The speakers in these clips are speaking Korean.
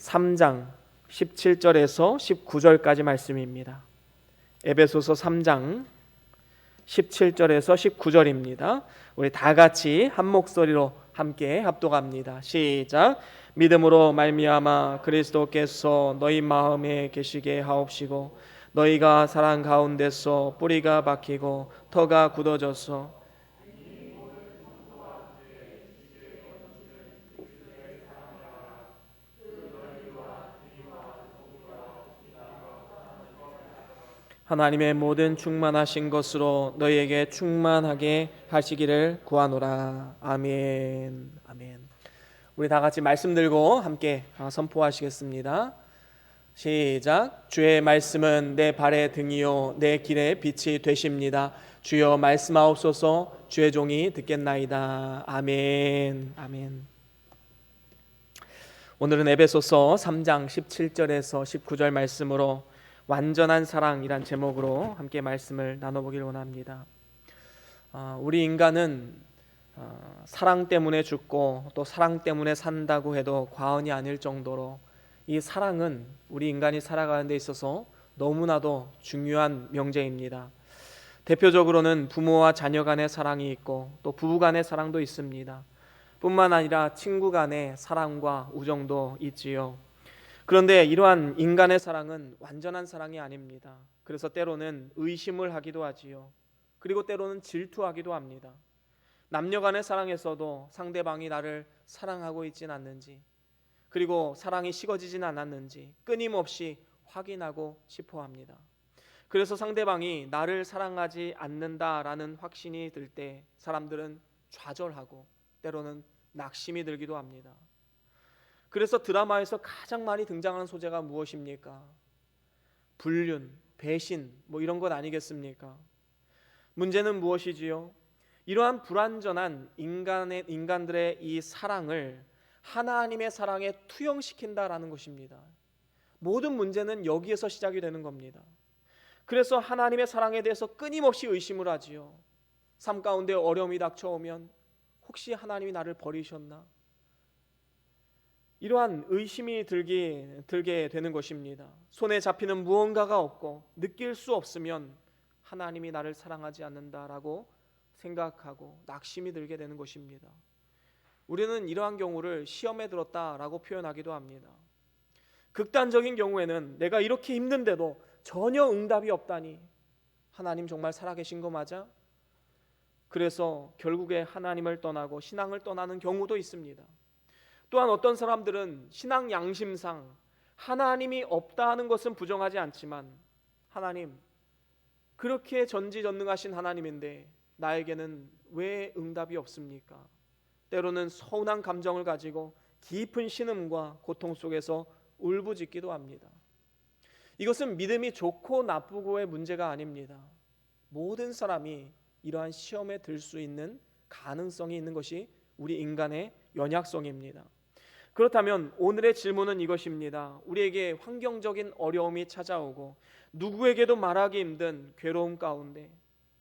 3장 17절에서 19절까지 말씀입니다. 에베소서 3장 17절에서 19절입니다. 우리 다 같이 한 목소리로 함께 합독합니다. 시작. 믿음으로 말미암아 그리스도께서 너희 마음에 계시게 하옵시고 너희가 사랑 가운데서 뿌리가 박히고 터가 굳어져서 하나님의 모든 충만하신 것으로 너희에게 충만하게 하시기를 구하노라. 아멘. 아멘. 우리 다 같이 말씀 들고 함께 선포하시겠습니다. 시작. 주의 말씀은 내 발의 등이요 내 길의 빛이 되십니다. 주여 말씀하옵소서. 주의 종이 듣겠나이다. 아멘. 아멘. 오늘은 에베소서 3장 17절에서 19절 말씀으로 완전한 사랑이란 제목으로 함께 말씀을 나눠보길 원합니다. 우리 인간은 사랑 때문에 죽고 또 사랑 때문에 산다고 해도 과언이 아닐 정도로 이 사랑은 우리 인간이 살아가는 데 있어서 너무나도 중요한 명제입니다. 대표적으로는 부모와 자녀 간의 사랑이 있고 또 부부 간의 사랑도 있습니다. 뿐만 아니라 친구 간의 사랑과 우정도 있지요. 그런데 이러한 인간의 사랑은 완전한 사랑이 아닙니다. 그래서 때로는 의심을 하기도 하지요. 그리고 때로는 질투하기도 합니다. 남녀 간의 사랑에서도 상대방이 나를 사랑하고 있진 않는지, 그리고 사랑이 식어지진 않았는지 끊임없이 확인하고 싶어 합니다. 그래서 상대방이 나를 사랑하지 않는다라는 확신이 들 때 사람들은 좌절하고 때로는 낙심이 들기도 합니다. 그래서 드라마에서 가장 많이 등장하는 소재가 무엇입니까? 불륜, 배신, 이런 것 아니겠습니까? 문제는 무엇이지요? 이러한 불완전한 인간들의 이 사랑을 하나님의 사랑에 투영시킨다라는 것입니다. 모든 문제는 여기에서 시작이 되는 겁니다. 그래서 하나님의 사랑에 대해서 끊임없이 의심을 하지요. 삶 가운데 어려움이 닥쳐오면 혹시 하나님이 나를 버리셨나? 이러한 의심이 들게 되는 것입니다. 손에 잡히는 무언가가 없고 느낄 수 없으면 하나님이 나를 사랑하지 않는다라고 생각하고 낙심이 들게 되는 것입니다. 우리는 이러한 경우를 시험에 들었다라고 표현하기도 합니다. 극단적인 경우에는 내가 이렇게 힘든데도 전혀 응답이 없다니 하나님 정말 살아계신 거 맞아? 그래서 결국에 하나님을 떠나고 신앙을 떠나는 경우도 있습니다. 또한 어떤 사람들은 신앙 양심상 하나님이 없다 하는 것은 부정하지 않지만 하나님, 그렇게 전지전능하신 하나님인데 나에게는 왜 응답이 없습니까? 때로는 서운한 감정을 가지고 깊은 신음과 고통 속에서 울부짖기도 합니다. 이것은 믿음이 좋고 나쁘고의 문제가 아닙니다. 모든 사람이 이러한 시험에 들 수 있는 가능성이 있는 것이 우리 인간의 연약성입니다. 그렇다면 오늘의 질문은 이것입니다. 우리에게 환경적인 어려움이 찾아오고 누구에게도 말하기 힘든 괴로움 가운데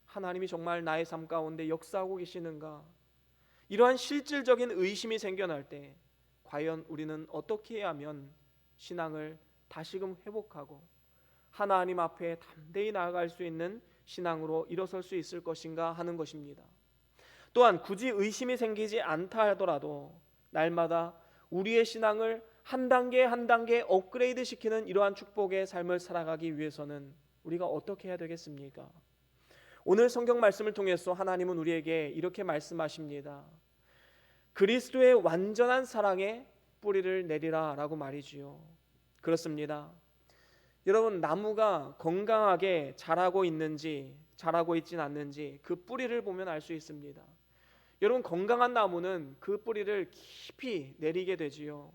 하나님이 정말 나의 삶 가운데 역사하고 계시는가? 이러한 실질적인 의심이 생겨날 때 과연 우리는 어떻게 해야 하면 신앙을 다시금 회복하고 하나님 앞에 담대히 나아갈 수 있는 신앙으로 일어설 수 있을 것인가 하는 것입니다. 또한 굳이 의심이 생기지 않다 하더라도 날마다 우리의 신앙을 한 단계 한 단계 업그레이드 시키는 이러한 축복의 삶을 살아가기 위해서는 우리가 어떻게 해야 되겠습니까? 오늘 성경 말씀을 통해서 하나님은 우리에게 이렇게 말씀하십니다. 그리스도의 완전한 사랑에 뿌리를 내리라 라고 말이지요. 그렇습니다. 여러분, 나무가 건강하게 자라고 있는지 자라고 있진 않는지 그 뿌리를 보면 알 수 있습니다. 여러분, 건강한 나무는 그 뿌리를 깊이 내리게 되지요.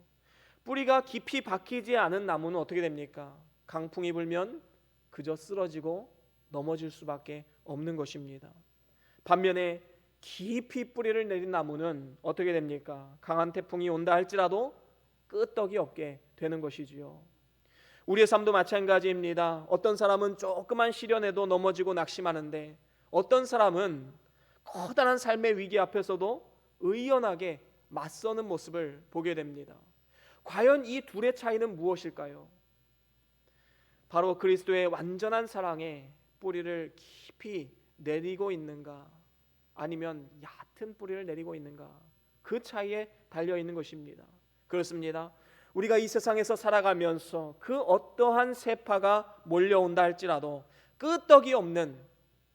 뿌리가 깊이 박히지 않은 나무는 어떻게 됩니까? 강풍이 불면 그저 쓰러지고 넘어질 수밖에 없는 것입니다. 반면에 깊이 뿌리를 내린 나무는 어떻게 됩니까? 강한 태풍이 온다 할지라도 끄떡이 없게 되는 것이지요. 우리의 삶도 마찬가지입니다. 어떤 사람은 조그만 시련에도 넘어지고 낙심하는데 어떤 사람은 커다란 삶의 위기 앞에서도 의연하게 맞서는 모습을 보게 됩니다. 과연 이 둘의 차이는 무엇일까요? 바로 그리스도의 완전한 사랑에 뿌리를 깊이 내리고 있는가, 아니면 얕은 뿌리를 내리고 있는가, 그 차이에 달려 있는 것입니다. 그렇습니다. 우리가 이 세상에서 살아가면서 그 어떠한 세파가 몰려온다 할지라도 끄떡이 없는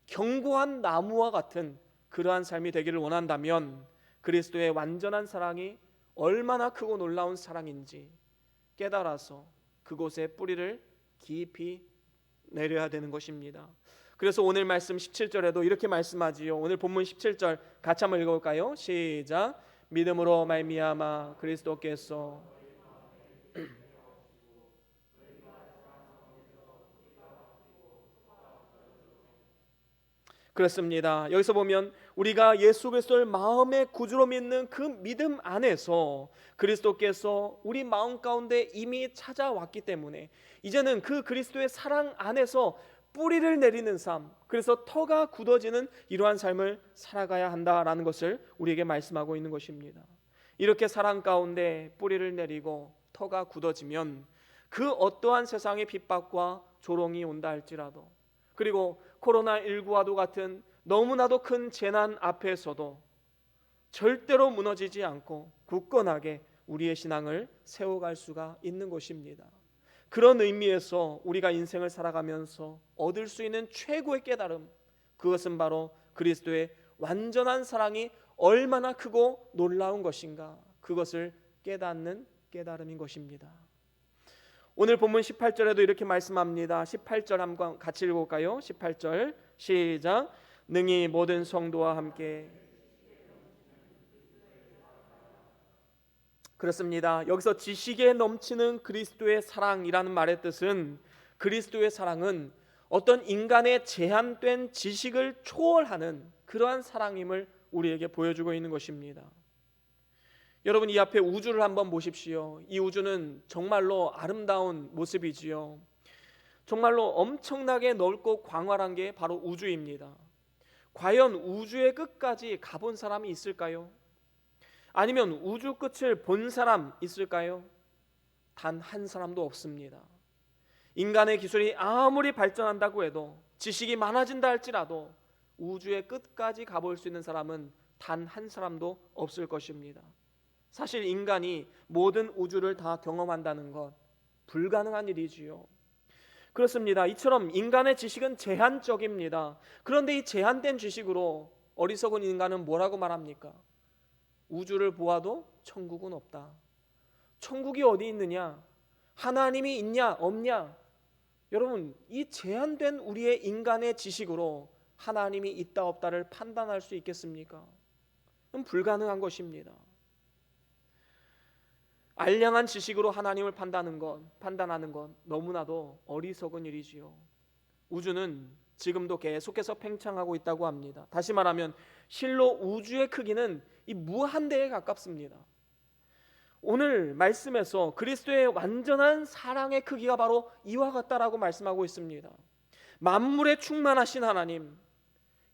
견고한 나무와 같은 그러한 삶이 되기를 원한다면 그리스도의 완전한 사랑이 얼마나 크고 놀라운 사랑인지 깨달아서 그곳에 뿌리를 깊이 내려야 되는 것입니다. 그래서 오늘 말씀 17절에도 이렇게 말씀하지요. 오늘 본문 17절 같이 한번 읽어볼까요? 시작. 믿음으로 말미암아 그리스도께서 그렇습니다. 여기서 보면 우리가 예수 그리스도를 마음의 구주로 믿는 그 믿음 안에서 그리스도께서 우리 마음 가운데 이미 찾아왔기 때문에 이제는 그 그리스도의 사랑 안에서 뿌리를 내리는 삶, 그래서 터가 굳어지는 이러한 삶을 살아가야 한다라는 것을 우리에게 말씀하고 있는 것입니다. 이렇게 사랑 가운데 뿌리를 내리고 터가 굳어지면 그 어떠한 세상의 핍박과 조롱이 온다 할지라도, 그리고 코로나19와도 같은 너무나도 큰 재난 앞에서도 절대로 무너지지 않고 굳건하게 우리의 신앙을 세워갈 수가 있는 것입니다. 그런 의미에서 우리가 인생을 살아가면서 얻을 수 있는 최고의 깨달음, 그것은 바로 그리스도의 완전한 사랑이 얼마나 크고 놀라운 것인가, 그것을 깨닫는 깨달음인 것입니다. 오늘 본문 18절에도 이렇게 말씀합니다. 18절 한번 같이 읽어볼까요? 18절 시작. 능히 모든 성도와 함께. 그렇습니다. 여기서 지식에 넘치는 그리스도의 사랑이라는 말의 뜻은, 그리스도의 사랑은 어떤 인간의 제한된 지식을 초월하는 그러한 사랑임을 우리에게 보여주고 있는 것입니다. 여러분, 이 앞에 우주를 한번 보십시오. 이 우주는 정말로 아름다운 모습이지요. 정말로 엄청나게 넓고 광활한 게 바로 우주입니다. 과연 우주의 끝까지 가본 사람이 있을까요? 아니면 우주 끝을 본 사람 있을까요? 단 한 사람도 없습니다. 인간의 기술이 아무리 발전한다고 해도, 지식이 많아진다 할지라도 우주의 끝까지 가볼 수 있는 사람은 단 한 사람도 없을 것입니다. 사실 인간이 모든 우주를 다 경험한다는 것 불가능한 일이지요. 그렇습니다. 이처럼 인간의 지식은 제한적입니다. 그런데 이 제한된 지식으로 어리석은 인간은 뭐라고 말합니까? 우주를 보아도 천국은 없다. 천국이 어디 있느냐? 하나님이 있냐 없냐? 여러분, 이 제한된 우리의 인간의 지식으로 하나님이 있다 없다를 판단할 수 있겠습니까? 그건 불가능한 것입니다. 알량한 지식으로 하나님을 판단하는 건 너무나도 어리석은 일이지요. 우주는 지금도 계속해서 팽창하고 있다고 합니다. 다시 말하면 실로 우주의 크기는 이 무한대에 가깝습니다. 오늘 말씀에서 그리스도의 완전한 사랑의 크기가 바로 이와 같다라고 말씀하고 있습니다. 만물에 충만하신 하나님,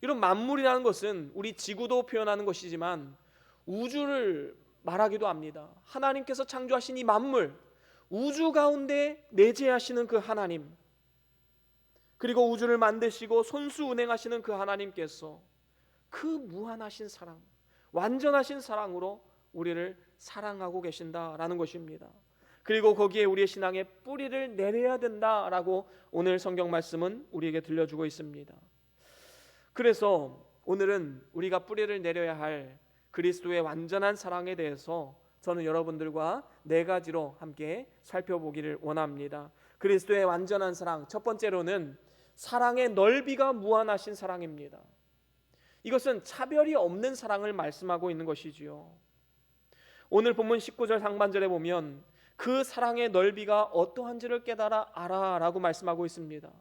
이런 만물이라는 것은 우리 지구도 표현하는 것이지만 우주를 말하기도 합니다. 하나님께서 창조하신 이 만물, 우주 가운데 내재하시는 그 하나님, 그리고 우주를 만드시고 손수 운행하시는 그 하나님께서 그 무한하신 사랑, 완전하신 사랑으로 우리를 사랑하고 계신다라는 것입니다. 그리고 거기에 우리의 신앙의 뿌리를 내려야 된다라고 오늘 성경 말씀은 우리에게 들려주고 있습니다. 그래서 오늘은 우리가 뿌리를 내려야 할 그리스도의 완전한 사랑에 대해서 저는 여러분들과 네 가지로 함께 살펴보기를 원합니다. 그리스도의 완전한 사랑, 첫 번째로는 사랑의 넓이가 무한하신 사랑입니다. 이것은 차별이 없는 사랑을 말씀하고 있는 것이지요. 오늘 본문 19절 상반절에 보면 그 사랑의 넓이가 어떠한지를 깨달아 알아라고 말씀하고 있습니다.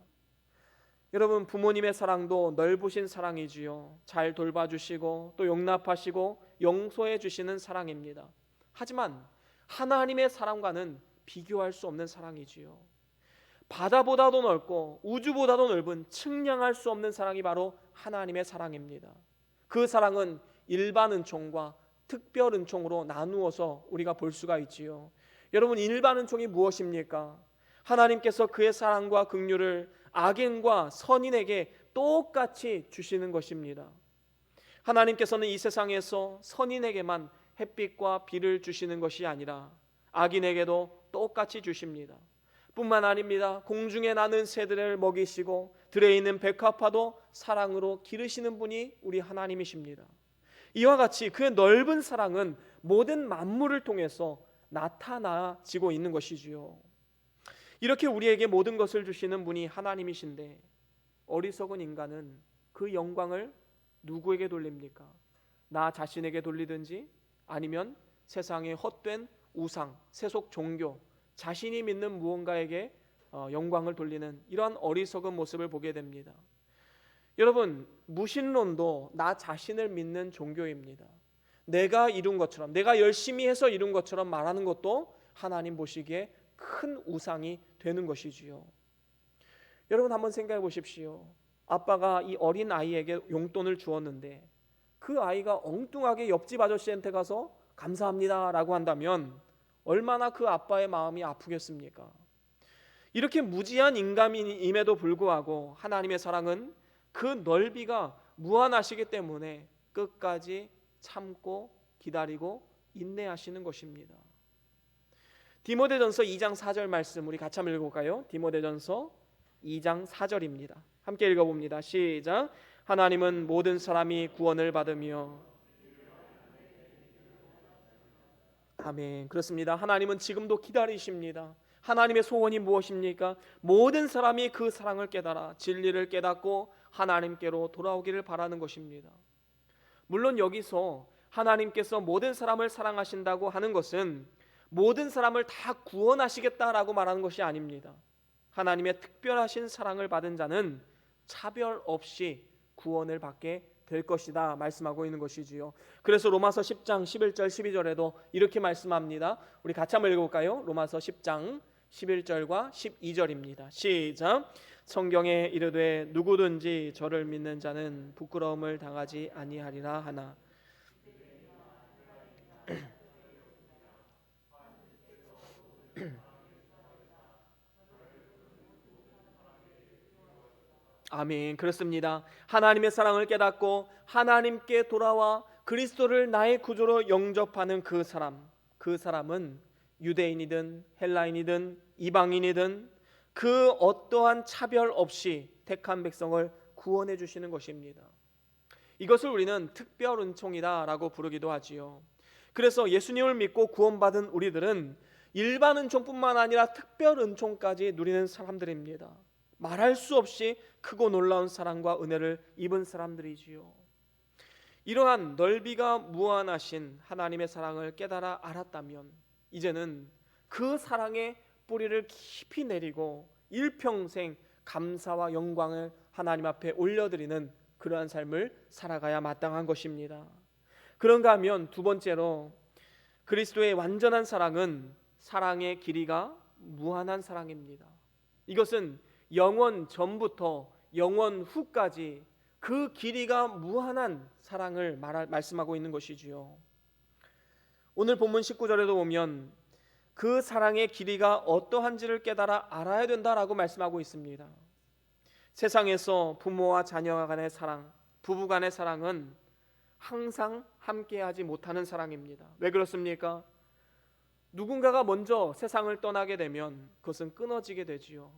여러분, 부모님의 사랑도 넓으신 사랑이지요. 잘 돌봐주시고 또 용납하시고 용서해 주시는 사랑입니다. 하지만 하나님의 사랑과는 비교할 수 없는 사랑이지요. 바다보다도 넓고 우주보다도 넓은 측량할 수 없는 사랑이 바로 하나님의 사랑입니다. 그 사랑은 일반 은총과 특별 은총으로 나누어서 우리가 볼 수가 있지요. 여러분, 일반 은총이 무엇입니까? 하나님께서 그의 사랑과 긍휼을 악인과 선인에게 똑같이 주시는 것입니다. 하나님께서는 이 세상에서 선인에게만 햇빛과 비를 주시는 것이 아니라 악인에게도 똑같이 주십니다. 뿐만 아닙니다. 공중에 나는 새들을 먹이시고 들에 있는 백합화도 사랑으로 기르시는 분이 우리 하나님이십니다. 이와 같이 그의 넓은 사랑은 모든 만물을 통해서 나타나지고 있는 것이지요. 이렇게 우리에게 모든 것을 주시는 분이 하나님이신데 어리석은 인간은 그 영광을 누구에게 돌립니까? 나 자신에게 돌리든지 아니면 세상의 헛된 우상, 세속 종교, 자신이 믿는 무언가에게 영광을 돌리는 이러한 어리석은 모습을 보게 됩니다. 여러분, 무신론도 나 자신을 믿는 종교입니다. 내가 이룬 것처럼, 내가 열심히 해서 이룬 것처럼 말하는 것도 하나님 보시기에 큰 우상이 되는 것이지요. 여러분, 한번 생각해 보십시오. 아빠가 이 어린 아이에게 용돈을 주었는데 그 아이가 엉뚱하게 옆집 아저씨한테 가서 감사합니다 라고 한다면 얼마나 그 아빠의 마음이 아프겠습니까? 이렇게 무지한 인간임에도 불구하고 하나님의 사랑은 그 넓이가 무한하시기 때문에 끝까지 참고 기다리고 인내하시는 것입니다. 디모데전서 2장 4절 말씀 우리 같이 한번 읽어볼까요? 디모데전서 2장 4절입니다. 함께 읽어봅니다. 시작. 하나님은 모든 사람이 구원을 받으며 아멘. 그렇습니다. 하나님은 지금도 기다리십니다. 하나님의 소원이 무엇입니까? 모든 사람이 그 사랑을 깨달아 진리를 깨닫고 하나님께로 돌아오기를 바라는 것입니다. 물론 여기서 하나님께서 모든 사람을 사랑하신다고 하는 것은 모든 사람을 다 구원하시겠다라고 말하는 것이 아닙니다. 하나님의 특별하신 사랑을 받은 자는 차별 없이 구원을 받게 될 것이다 말씀하고 있는 것이지요. 그래서 로마서 10장 11절 12절에도 이렇게 말씀합니다. 우리 같이 한번 읽어볼까요? 로마서 10장 11절과 12절입니다. 시작. 성경에 이르되 누구든지 저를 믿는 자는 부끄러움을 당하지 아니하리라 하나. 아멘. 그렇습니다. 하나님의 사랑을 깨닫고 하나님께 돌아와 그리스도를 나의 구주로 영접하는 그 사람은 유대인이든 헬라인이든 이방인이든 그 어떠한 차별 없이 택한 백성을 구원해 주시는 것입니다. 이것을 우리는 특별 은총이다라고 부르기도 하지요. 그래서 예수님을 믿고 구원받은 우리들은 일반 은총뿐만 아니라 특별 은총까지 누리는 사람들입니다. 말할 수 없이 크고 놀라운 사랑과 은혜를 입은 사람들이지요. 이러한 넓이가 무한하신 하나님의 사랑을 깨달아 알았다면 이제는 그 사랑의 뿌리를 깊이 내리고 일평생 감사와 영광을 하나님 앞에 올려드리는 그러한 삶을 살아가야 마땅한 것입니다. 그런가 하면 두 번째로 그리스도의 완전한 사랑은 사랑의 길이가 무한한 사랑입니다. 이것은 영원 전부터 영원 후까지 그 길이가 무한한 사랑을 말씀하고 있는 것이지요. 오늘 본문 19절에도 보면 그 사랑의 길이가 어떠한지를 깨달아 알아야 된다라고 말씀하고 있습니다. 세상에서 부모와 자녀 간의 사랑, 부부 간의 사랑은 항상 함께하지 못하는 사랑입니다. 왜 그렇습니까? 누군가가 먼저 세상을 떠나게 되면 그것은 끊어지게 되지요.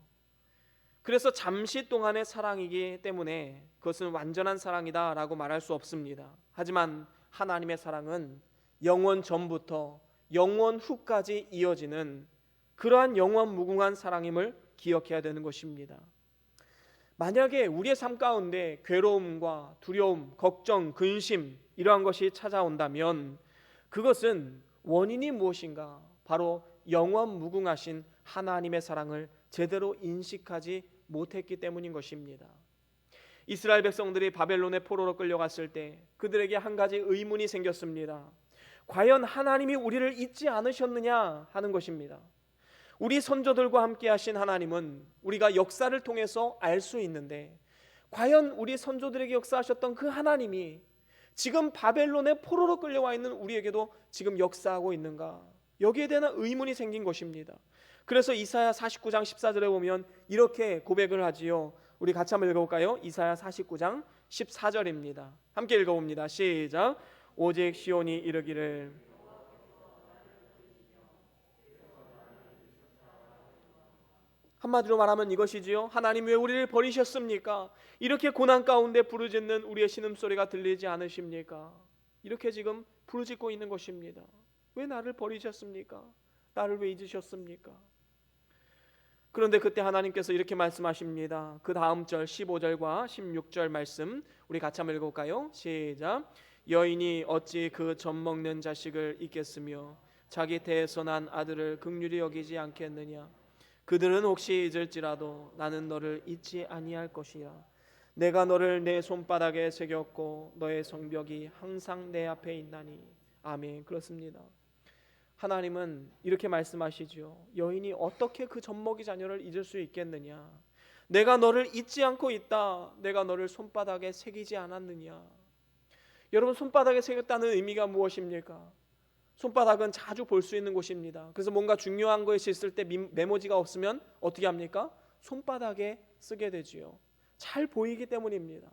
그래서 잠시 동안의 사랑이기 때문에 그것은 완전한 사랑이다 라고 말할 수 없습니다. 하지만 하나님의 사랑은 영원 전부터 영원 후까지 이어지는 그러한 영원 무궁한 사랑임을 기억해야 되는 것입니다. 만약에 우리의 삶 가운데 괴로움과 두려움, 걱정, 근심 이러한 것이 찾아온다면 그것은 원인이 무엇인가? 바로 영원 무궁하신 하나님의 사랑을 제대로 인식하지 못했기 때문인 것입니다. 이스라엘 백성들이 바벨론의 포로로 끌려갔을 때 그들에게 한 가지 의문이 생겼습니다. 과연 하나님이 우리를 잊지 않으셨느냐 하는 것입니다. 우리 선조들과 함께 하신 하나님은 우리가 역사를 통해서 알 수 있는데 과연 우리 선조들에게 역사하셨던 그 하나님이 지금 바벨론의 포로로 끌려와 있는 우리에게도 지금 역사하고 있는가? 여기에 대한 의문이 생긴 것입니다. 그래서 이사야 49장 14절에 보면 이렇게 고백을 하지요. 우리 같이 한번 읽어볼까요? 이사야 49장 14절입니다. 함께 읽어봅니다. 시작. 오직 시온이 이르기를 한마디로 말하면 이것이지요. 하나님 왜 우리를 버리셨습니까? 이렇게 고난 가운데 부르짖는 우리의 신음소리가 들리지 않으십니까? 이렇게 지금 부르짖고 있는 것입니다. 왜 나를 버리셨습니까? 나를 왜 잊으셨습니까? 그런데 그때 하나님께서 이렇게 말씀하십니다. 그 다음 절 15절과 16절 말씀 우리 같이 한번 읽어볼까요? 시작. 여인이 어찌 그 젖먹는 자식을 잊겠으며 자기 태에서 난 아들을 긍휼히 여기지 않겠느냐. 그들은 혹시 잊을지라도 나는 너를 잊지 아니할 것이라. 내가 너를 내 손바닥에 새겼고 너의 성벽이 항상 내 앞에 있나니. 아멘. 그렇습니다. 하나님은 이렇게 말씀하시죠. 여인이 어떻게 그 젖먹이 자녀를 잊을 수 있겠느냐. 내가 너를 잊지 않고 있다. 내가 너를 손바닥에 새기지 않았느냐. 여러분, 손바닥에 새겼다는 의미가 무엇입니까? 손바닥은 자주 볼 수 있는 곳입니다. 그래서 뭔가 중요한 것이 있을 때 메모지가 없으면 어떻게 합니까? 손바닥에 쓰게 되지요. 잘 보이기 때문입니다.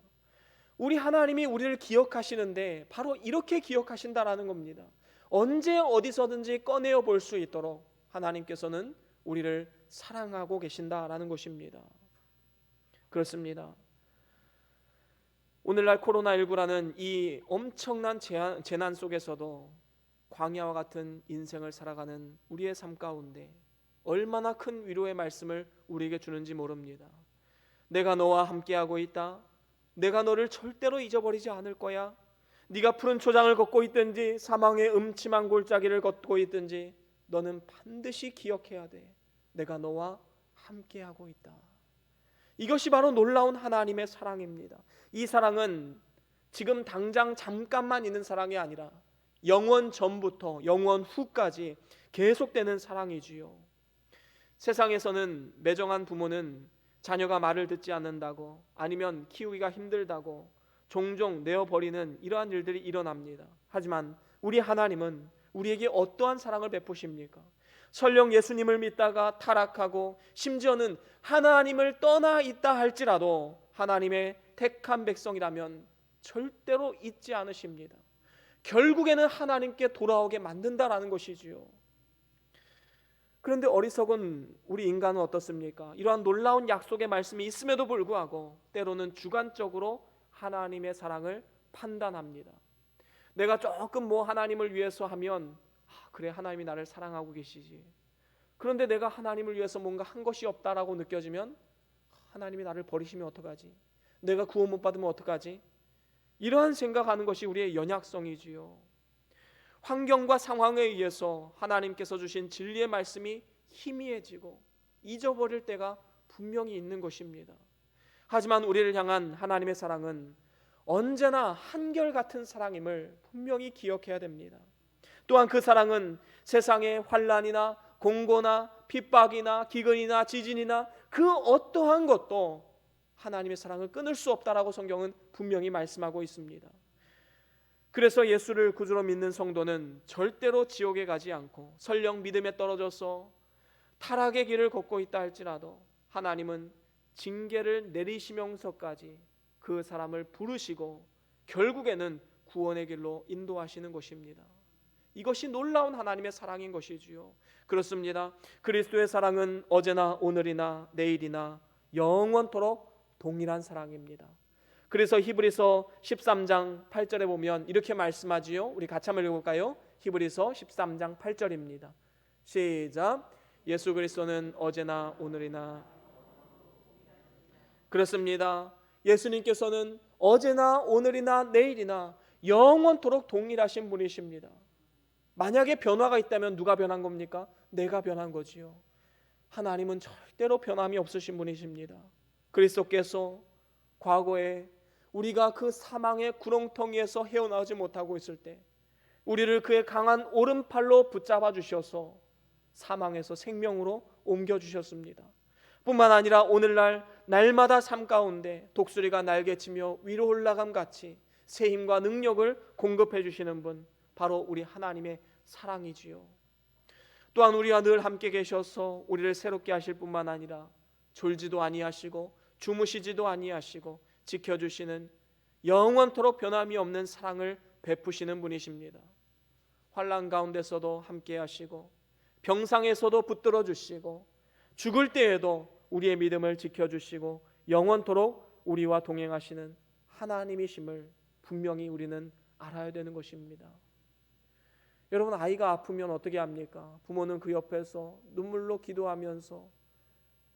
우리 하나님이 우리를 기억하시는데 바로 이렇게 기억하신다라는 겁니다. 언제 어디서든지 꺼내어 볼 수 있도록 하나님께서는 우리를 사랑하고 계신다라는 것입니다. 그렇습니다. 오늘날 코로나19라는 이 엄청난 재난 속에서도 광야와 같은 인생을 살아가는 우리의 삶 가운데 얼마나 큰 위로의 말씀을 우리에게 주는지 모릅니다. 내가 너와 함께하고 있다. 내가 너를 절대로 잊어버리지 않을 거야. 네가 푸른 초장을 걷고 있든지 사망의 음침한 골짜기를 걷고 있든지 너는 반드시 기억해야 돼. 내가 너와 함께하고 있다. 이것이 바로 놀라운 하나님의 사랑입니다. 이 사랑은 지금 당장 잠깐만 있는 사랑이 아니라 영원 전부터 영원 후까지 계속되는 사랑이지요. 세상에서는 매정한 부모는 자녀가 말을 듣지 않는다고 아니면 키우기가 힘들다고 종종 내어버리는 이러한 일들이 일어납니다. 하지만 우리 하나님은 우리에게 어떠한 사랑을 베푸십니까? 설령 예수님을 믿다가 타락하고 심지어는 하나님을 떠나 있다 할지라도 하나님의 택한 백성이라면 절대로 잊지 않으십니다. 결국에는 하나님께 돌아오게 만든다라는 것이지요. 그런데 어리석은 우리 인간은 어떻습니까? 이러한 놀라운 약속의 말씀이 있음에도 불구하고 때로는 주관적으로 하나님의 사랑을 판단합니다. 내가 조금 하나님을 위해서 하면 그래, 하나님이 나를 사랑하고 계시지. 그런데 내가 하나님을 위해서 뭔가 한 것이 없다라고 느껴지면 하나님이 나를 버리시면 어떡하지? 내가 구원 못 받으면 어떡하지? 이러한 생각하는 것이 우리의 연약성이지요. 환경과 상황에 의해서 하나님께서 주신 진리의 말씀이 희미해지고 잊어버릴 때가 분명히 있는 것입니다. 하지만 우리를 향한 하나님의 사랑은 언제나 한결같은 사랑임을 분명히 기억해야 됩니다. 또한 그 사랑은 세상의 환난이나 공고나 핍박이나 기근이나 지진이나 그 어떠한 것도 하나님의 사랑을 끊을 수 없다라고 성경은 분명히 말씀하고 있습니다. 그래서 예수를 구주로 믿는 성도는 절대로 지옥에 가지 않고 설령 믿음에 떨어져서 타락의 길을 걷고 있다 할지라도 하나님은 징계를 내리시면서까지 그 사람을 부르시고 결국에는 구원의 길로 인도하시는 것입니다. 이것이 놀라운 하나님의 사랑인 것이지요. 그렇습니다. 그리스도의 사랑은 어제나 오늘이나 내일이나 영원토록 동일한 사랑입니다. 그래서 히브리서 13장 8절에 보면 이렇게 말씀하지요. 우리 같이 한번 읽어볼까요? 히브리서 13장 8절입니다. 시작. 예수 그리스도는 어제나 오늘이나 그렇습니다. 예수님께서는 어제나 오늘이나 내일이나 영원토록 동일하신 분이십니다. 만약에 변화가 있다면 누가 변한 겁니까? 내가 변한 거지요. 하나님은 절대로 변함이 없으신 분이십니다. 그리스도께서 과거에 우리가 그 사망의 구렁텅이에서 헤어나오지 못하고 있을 때 우리를 그의 강한 오른팔로 붙잡아 주셔서 사망에서 생명으로 옮겨주셨습니다. 뿐만 아니라 오늘날 날마다 삶 가운데 독수리가 날개치며 위로 올라감 같이 새 힘과 능력을 공급해 주시는 분, 바로 우리 하나님의 사랑이지요. 또한 우리와 늘 함께 계셔서 우리를 새롭게 하실 뿐만 아니라 졸지도 아니하시고 주무시지도 아니하시고 지켜주시는 영원토록 변함이 없는 사랑을 베푸시는 분이십니다. 환난 가운데서도 함께 하시고 병상에서도 붙들어 주시고 죽을 때에도 우리의 믿음을 지켜주시고 영원토록 우리와 동행하시는 하나님이심을 분명히 우리는 알아야 되는 것입니다. 여러분, 아이가 아프면 어떻게 합니까? 부모는 그 옆에서 눈물로 기도하면서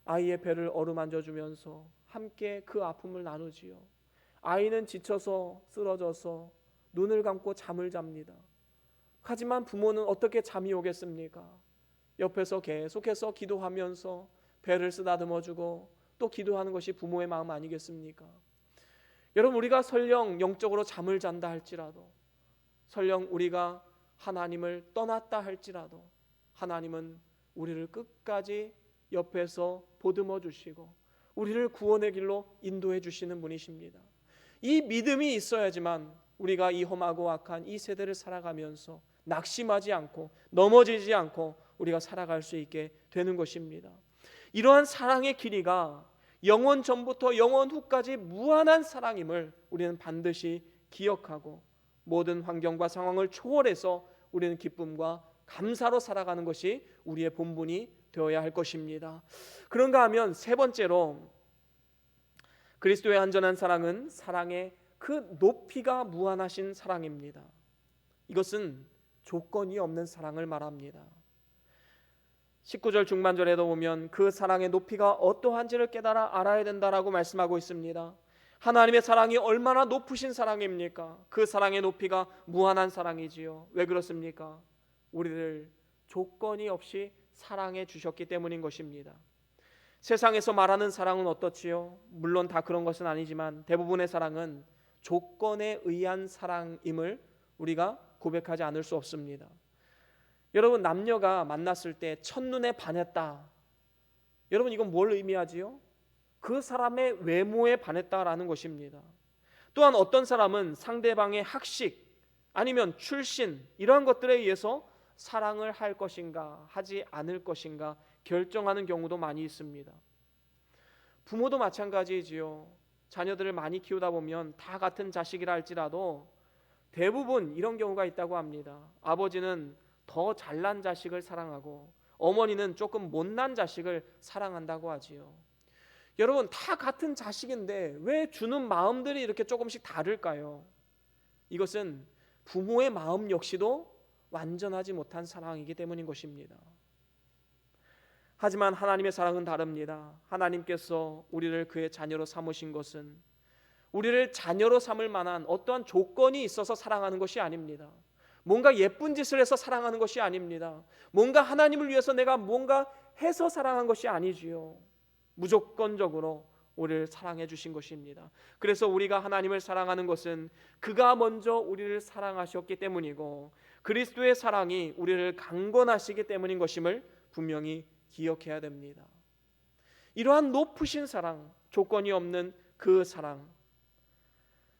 아이의 배를 어루만져 주면서 함께 그 아픔을 나누지요. 아이는 지쳐서 쓰러져서 눈을 감고 잠을 잡니다. 하지만 부모는 어떻게 잠이 오겠습니까? 옆에서 계속해서 기도하면서 배를 쓰다듬어 주고 또 기도하는 것이 부모의 마음 아니겠습니까? 여러분, 우리가 설령 영적으로 잠을 잔다 할지라도, 설령 우리가 하나님을 떠났다 할지라도 하나님은 우리를 끝까지 옆에서 보듬어 주시고 우리를 구원의 길로 인도해 주시는 분이십니다. 이 믿음이 있어야지만 우리가 이 험하고 악한 이 세대를 살아가면서 낙심하지 않고 넘어지지 않고 우리가 살아갈 수 있게 되는 것입니다. 이러한 사랑의 길이가 영원 전부터 영원 후까지 무한한 사랑임을 우리는 반드시 기억하고 모든 환경과 상황을 초월해서 우리는 기쁨과 감사로 살아가는 것이 우리의 본분이 되어야 할 것입니다. 그런가 하면 세 번째로, 그리스도의 완전한 사랑은 사랑의 그 높이가 무한하신 사랑입니다. 이것은 조건이 없는 사랑을 말합니다. 19절 중반절에도 보면 그 사랑의 높이가 어떠한지를 깨달아 알아야 된다라고 말씀하고 있습니다. 하나님의 사랑이 얼마나 높으신 사랑입니까? 그 사랑의 높이가 무한한 사랑이지요. 왜 그렇습니까? 우리를 조건이 없이 사랑해 주셨기 때문인 것입니다. 세상에서 말하는 사랑은 어떻지요? 물론 다 그런 것은 아니지만 대부분의 사랑은 조건에 의한 사랑임을 우리가 고백하지 않을 수 없습니다. 여러분, 남녀가 만났을 때 첫눈에 반했다. 여러분, 이건 뭘 의미하지요? 그 사람의 외모에 반했다라는 것입니다. 또한 어떤 사람은 상대방의 학식 아니면 출신 이러한 것들에 의해서 사랑을 할 것인가 하지 않을 것인가 결정하는 경우도 많이 있습니다. 부모도 마찬가지지요. 자녀들을 많이 키우다 보면 다 같은 자식이라 할지라도 대부분 이런 경우가 있다고 합니다. 아버지는 더 잘난 자식을 사랑하고 어머니는 조금 못난 자식을 사랑한다고 하지요. 여러분, 다 같은 자식인데 왜 주는 마음들이 이렇게 조금씩 다를까요? 이것은 부모의 마음 역시도 완전하지 못한 사랑이기 때문인 것입니다. 하지만 하나님의 사랑은 다릅니다. 하나님께서 우리를 그의 자녀로 삼으신 것은 우리를 자녀로 삼을 만한 어떠한 조건이 있어서 사랑하는 것이 아닙니다. 뭔가 예쁜 짓을 해서 사랑하는 것이 아닙니다. 뭔가 하나님을 위해서 내가 뭔가 해서 사랑한 것이 아니지요. 무조건적으로 우리를 사랑해 주신 것입니다. 그래서 우리가 하나님을 사랑하는 것은 그가 먼저 우리를 사랑하셨기 때문이고 그리스도의 사랑이 우리를 강권하시기 때문인 것임을 분명히 기억해야 됩니다. 이러한 높으신 사랑, 조건이 없는 그 사랑,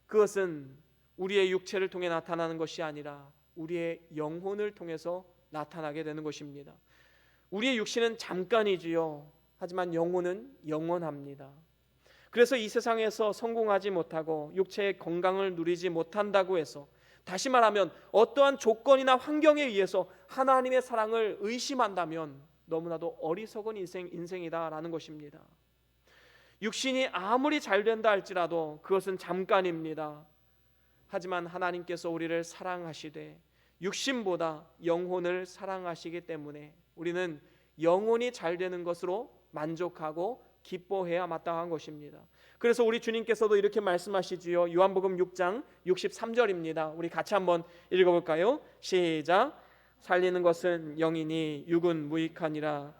그것은 우리의 육체를 통해 나타나는 것이 아니라 우리의 영혼을 통해서 나타나게 되는 것입니다. 우리의 육신은 잠깐이지요. 하지만 영혼은 영원합니다. 그래서 이 세상에서 성공하지 못하고 육체의 건강을 누리지 못한다고 해서, 다시 말하면 어떠한 조건이나 환경에 의해서 하나님의 사랑을 의심한다면 너무나도 어리석은 인생이다라는 것입니다. 육신이 아무리 잘 된다 할지라도 그것은 잠깐입니다. 하지만 하나님께서 우리를 사랑하시되 육신보다 영혼을 사랑하시기 때문에 우리는 영혼이 잘 되는 것으로 만족하고 기뻐해야 마땅한 것입니다. 그래서 우리 주님께서도 이렇게 말씀하시지요. 요한복음 6장 63절입니다. 우리 같이 한번 읽어볼까요? 시작. 살리는 것은 영이니 육은 무익하니라.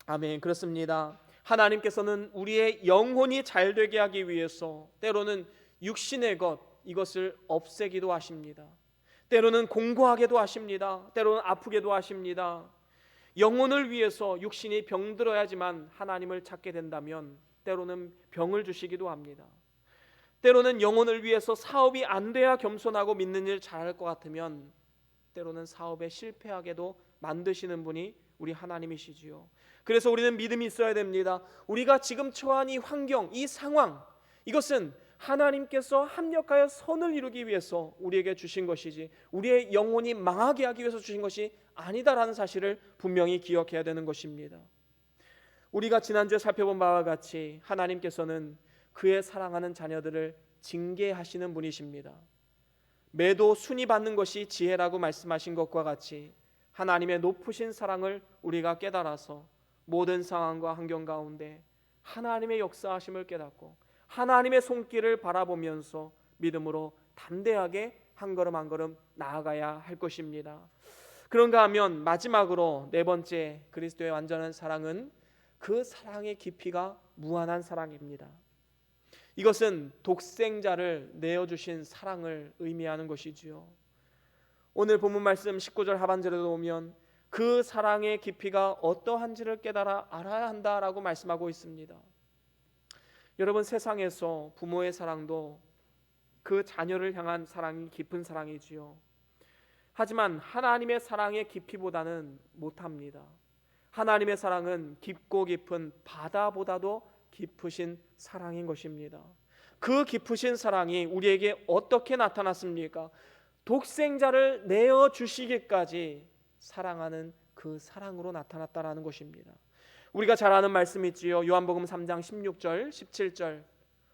아멘. 그렇습니다. 하나님께서는 우리의 영혼이 잘 되게 하기 위해서 때로는 육신의 것, 이것을 없애기도 하십니다. 때로는 공고하게도 하십니다. 때로는 아프게도 하십니다. 영혼을 위해서 육신이 병들어야지만 하나님을 찾게 된다면 때로는 병을 주시기도 합니다. 때로는 영혼을 위해서 사업이 안 돼야 겸손하고 믿는 일 잘할 것 같으면 때로는 사업에 실패하게도 만드시는 분이 우리 하나님이시지요. 그래서 우리는 믿음이 있어야 됩니다. 우리가 지금 처한 이 환경, 이 상황, 이것은 하나님께서 합력하여 선을 이루기 위해서 우리에게 주신 것이지 우리의 영혼이 망하게 하기 위해서 주신 것이 아니다라는 사실을 분명히 기억해야 되는 것입니다. 우리가 지난주에 살펴본 바와 같이 하나님께서는 그의 사랑하는 자녀들을 징계하시는 분이십니다. 매도 순위 받는 것이 지혜라고 말씀하신 것과 같이 하나님의 높으신 사랑을 우리가 깨달아서 모든 상황과 환경 가운데 하나님의 역사하심을 깨닫고 하나님의 손길을 바라보면서 믿음으로 담대하게 한 걸음 한 걸음 나아가야 할 것입니다. 그런가 하면 마지막으로 네 번째 그리스도의 완전한 사랑은 그 사랑의 깊이가 무한한 사랑입니다. 이것은 독생자를 내어주신 사랑을 의미하는 것이지요. 오늘 본문 말씀 19절 하반절에도 보면 그 사랑의 깊이가 어떠한지를 깨달아 알아야 한다라고 말씀하고 있습니다. 여러분, 세상에서 부모의 사랑도 그 자녀를 향한 사랑이 깊은 사랑이지요. 하지만 하나님의 사랑의 깊이보다는 못합니다. 하나님의 사랑은 깊고 깊은 바다보다도 깊으신 사랑인 것입니다. 그 깊으신 사랑이 우리에게 어떻게 나타났습니까? 독생자를 내어주시기까지 사랑하는 그 사랑으로 나타났다라는 것입니다. 우리가 잘 아는 말씀이 있지요. 요한복음 3장 16절 17절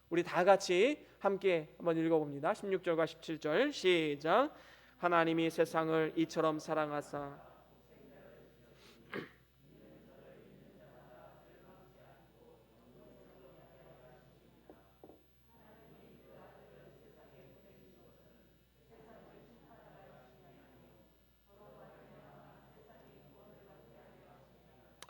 우리 다 같이 함께 한번 읽어봅니다. 16절과 17절 시작. 하나님이 세상을 이처럼 사랑하사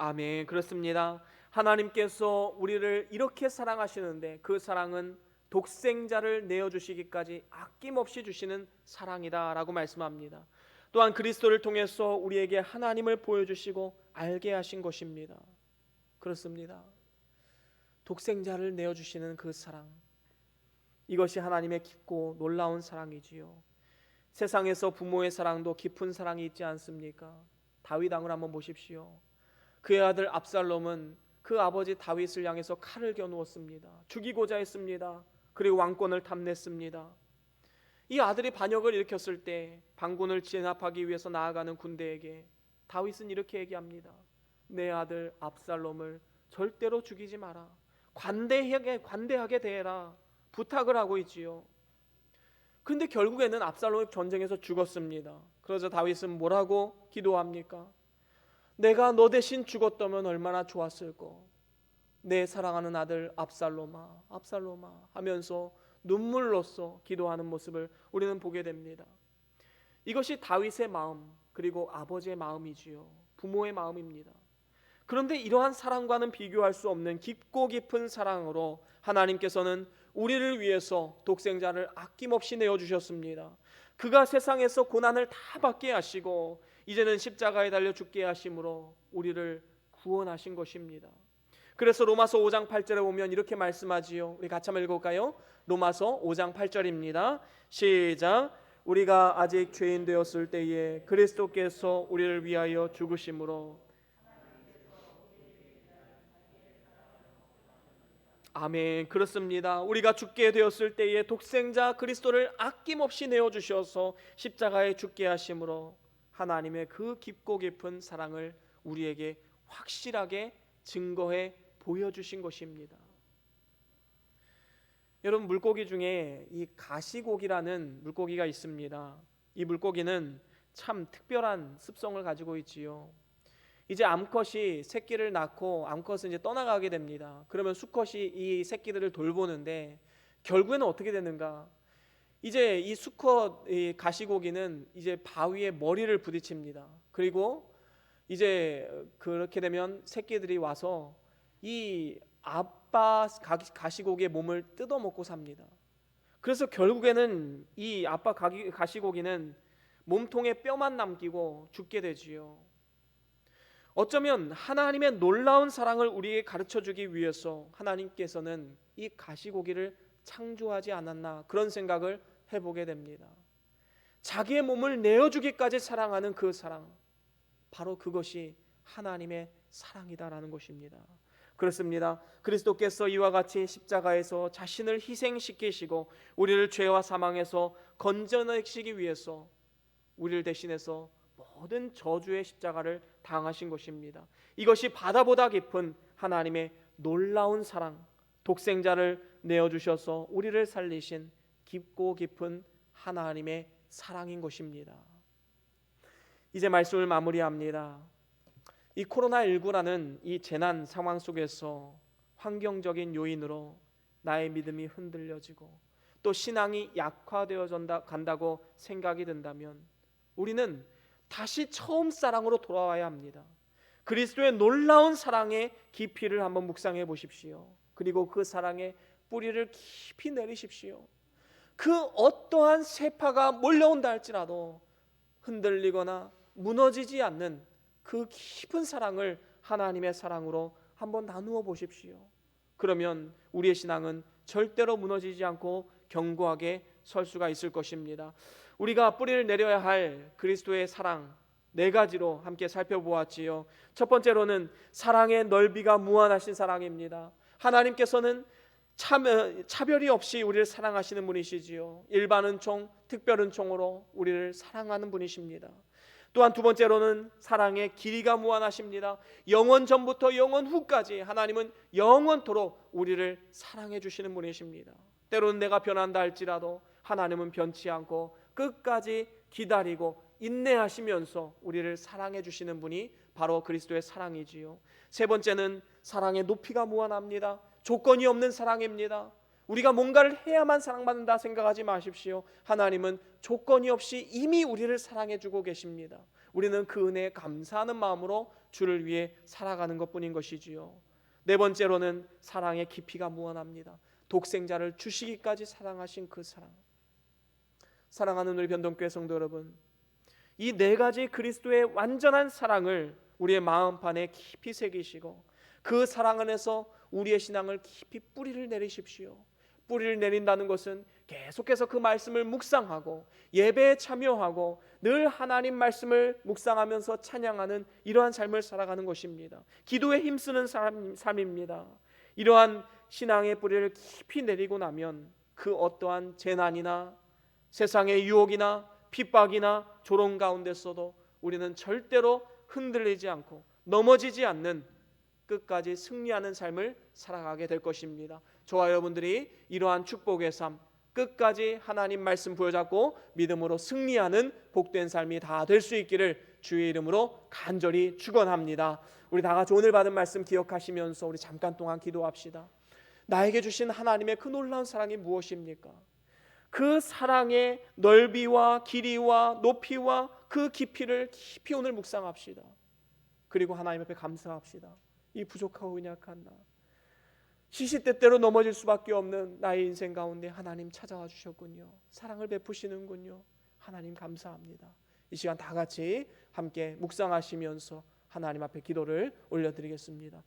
아멘. 그렇습니다. 하나님께서 우리를 이렇게 사랑하시는데 그 사랑은 독생자를 내어주시기까지 아낌없이 주시는 사랑이다라고 말씀합니다. 또한 그리스도를 통해서 우리에게 하나님을 보여주시고 알게 하신 것입니다. 그렇습니다. 독생자를 내어주시는 그 사랑, 이것이 하나님의 깊고 놀라운 사랑이지요. 세상에서 부모의 사랑도 깊은 사랑이 있지 않습니까? 다윗 왕을 한번 보십시오. 그의 아들 압살롬은 그 아버지 다윗을 향해서 칼을 겨누었습니다. 죽이고자 했습니다. 그리고 왕권을 탐냈습니다. 이 아들이 반역을 일으켰을 때 반군을 진압하기 위해서 나아가는 군대에게 다윗은 이렇게 얘기합니다. 내 아들 압살롬을 절대로 죽이지 마라. 관대하게 대해라. 부탁을 하고 있지요. 그런데 결국에는 압살롬이 전쟁에서 죽었습니다. 그래서 다윗은 뭐라고 기도합니까? 내가 너 대신 죽었다면 얼마나 좋았을꼬. 내 사랑하는 아들 압살롬아, 압살롬아 하면서 눈물로써 기도하는 모습을 우리는 보게 됩니다. 이것이 다윗의 마음, 그리고 아버지의 마음이지요. 부모의 마음입니다. 그런데 이러한 사랑과는 비교할 수 없는 깊고 깊은 사랑으로 하나님께서는 우리를 위해서 독생자를 아낌없이 내어주셨습니다. 그가 세상에서 고난을 다 받게 하시고 이제는 십자가에 달려 죽게 하심으로 우리를 구원하신 것입니다. 그래서 로마서 5장 8절에 보면 이렇게 말씀하지요. 우리 같이 한번 읽어볼까요? 로마서 5장 8절입니다. 시작. 우리가 아직 죄인 되었을 때에 그리스도께서 우리를 위하여 죽으심으로 아멘. 그렇습니다. 우리가 죽게 되었을 때에 독생자 그리스도를 아낌없이 내어주셔서 십자가에 죽게 하심으로 하나님의 그 깊고 깊은 사랑을 우리에게 확실하게 증거해 보여주신 것입니다. 여러분, 물고기 중에 이 가시고기라는 물고기가 있습니다. 이 물고기는 참 특별한 습성을 가지고 있지요. 이제 암컷이 새끼를 낳고 암컷은 이제 떠나가게 됩니다. 그러면 수컷이 이 새끼들을 돌보는데 결국에는 어떻게 되는가? 이제 이 수컷 이 가시고기는 이제 바위에 머리를 부딪힙니다. 그리고 이제 그렇게 되면 새끼들이 와서 이 아빠 가시고기의 몸을 뜯어먹고 삽니다. 그래서 결국에는 이 아빠 가시고기는 몸통에 뼈만 남기고 죽게 되지요. 어쩌면 하나님의 놀라운 사랑을 우리에게 가르쳐주기 위해서 하나님께서는 이 가시고기를 창조하지 않았나 그런 생각을 해보게 됩니다. 자기의 몸을 내어주기까지 사랑하는 그 사랑, 바로 그것이 하나님의 사랑이다라는 것입니다. 그렇습니다. 그리스도께서 이와 같이 십자가에서 자신을 희생시키시고 우리를 죄와 사망에서 건져내시기 위해서 우리를 대신해서 모든 저주의 십자가를 당하신 것입니다. 이것이 바다보다 깊은 하나님의 놀라운 사랑, 독생자를 내어주셔서 우리를 살리신 깊고 깊은 하나님의 사랑인 것입니다. 이제 말씀을 마무리합니다. 이 코로나19라는 이 재난 상황 속에서 환경적인 요인으로 나의 믿음이 흔들려지고 또 신앙이 약화되어 간다고 생각이 든다면 우리는 다시 처음 사랑으로 돌아와야 합니다. 그리스도의 놀라운 사랑의 깊이를 한번 묵상해 보십시오. 그리고 그 사랑의 뿌리를 깊이 내리십시오. 그 어떠한 세파가 몰려온다 할지라도 흔들리거나 무너지지 않는 그 깊은 사랑을 하나님의 사랑으로 한번 나누어 보십시오. 그러면 우리의 신앙은 절대로 무너지지 않고 견고하게 설 수가 있을 것입니다. 우리가 뿌리를 내려야 할 그리스도의 사랑 4가지로 함께 살펴보았지요. 첫 번째로는 사랑의 넓이가 무한하신 사랑입니다. 하나님께서는 차별이 없이 우리를 사랑하시는 분이시지요. 일반은총, 특별은총으로 우리를 사랑하는 분이십니다. 또한 두 번째로는 사랑의 길이가 무한하십니다. 영원 전부터 영원 후까지 하나님은 영원토록 우리를 사랑해 주시는 분이십니다. 때로는 내가 변한다 할지라도 하나님은 변치 않고 끝까지 기다리고 인내하시면서 우리를 사랑해 주시는 분이 바로 그리스도의 사랑이지요. 세 번째는 사랑의 높이가 무한합니다. 조건이 없는 사랑입니다. 우리가 뭔가를 해야만 사랑받는다 생각하지 마십시오. 하나님은 조건이 없이 이미 우리를 사랑해 주고 계십니다. 우리는 그 은혜에 감사하는 마음으로 주를 위해 살아가는 것뿐인 것이지요. 네 번째로는 사랑의 깊이가 무한합니다. 독생자를 주시기까지 사랑하신 그 사랑. 사랑하는 우리 변동교회 성도 여러분, 이 4가지 그리스도의 완전한 사랑을 우리의 마음판에 깊이 새기시고 그 사랑 안에서 우리의 신앙을 깊이 뿌리를 내리십시오. 뿌리를 내린다는 것은 계속해서 그 말씀을 묵상하고 예배에 참여하고 늘 하나님 말씀을 묵상하면서 찬양하는 이러한 삶을 살아가는 것입니다. 기도에 힘쓰는 삶입니다. 이러한 신앙의 뿌리를 깊이 내리고 나면 그 어떠한 재난이나 세상의 유혹이나 핍박이나 조롱 가운데서도 우리는 절대로 흔들리지 않고 넘어지지 않는 끝까지 승리하는 삶을 살아가게 될 것입니다. 저와 여러분들이 이러한 축복의 삶, 끝까지 하나님 말씀 부여잡고 믿음으로 승리하는 복된 삶이 다 될 수 있기를 주의 이름으로 간절히 축원합니다. 우리 다 같이 오늘 받은 말씀 기억하시면서 우리 잠깐 동안 기도합시다. 나에게 주신 하나님의 그 놀라운 사랑이 무엇입니까? 그 사랑의 넓이와 길이와 높이와 그 깊이를 깊이 오늘 묵상합시다. 그리고 하나님 앞에 감사합시다. 이 부족하고 연약한 나, 시시때때로 넘어질 수밖에 없는 나의 인생 가운데 하나님 찾아와 주셨군요. 사랑을 베푸시는군요. 하나님 감사합니다. 이 시간 다 같이 함께 묵상하시면서 하나님 앞에 기도를 올려드리겠습니다.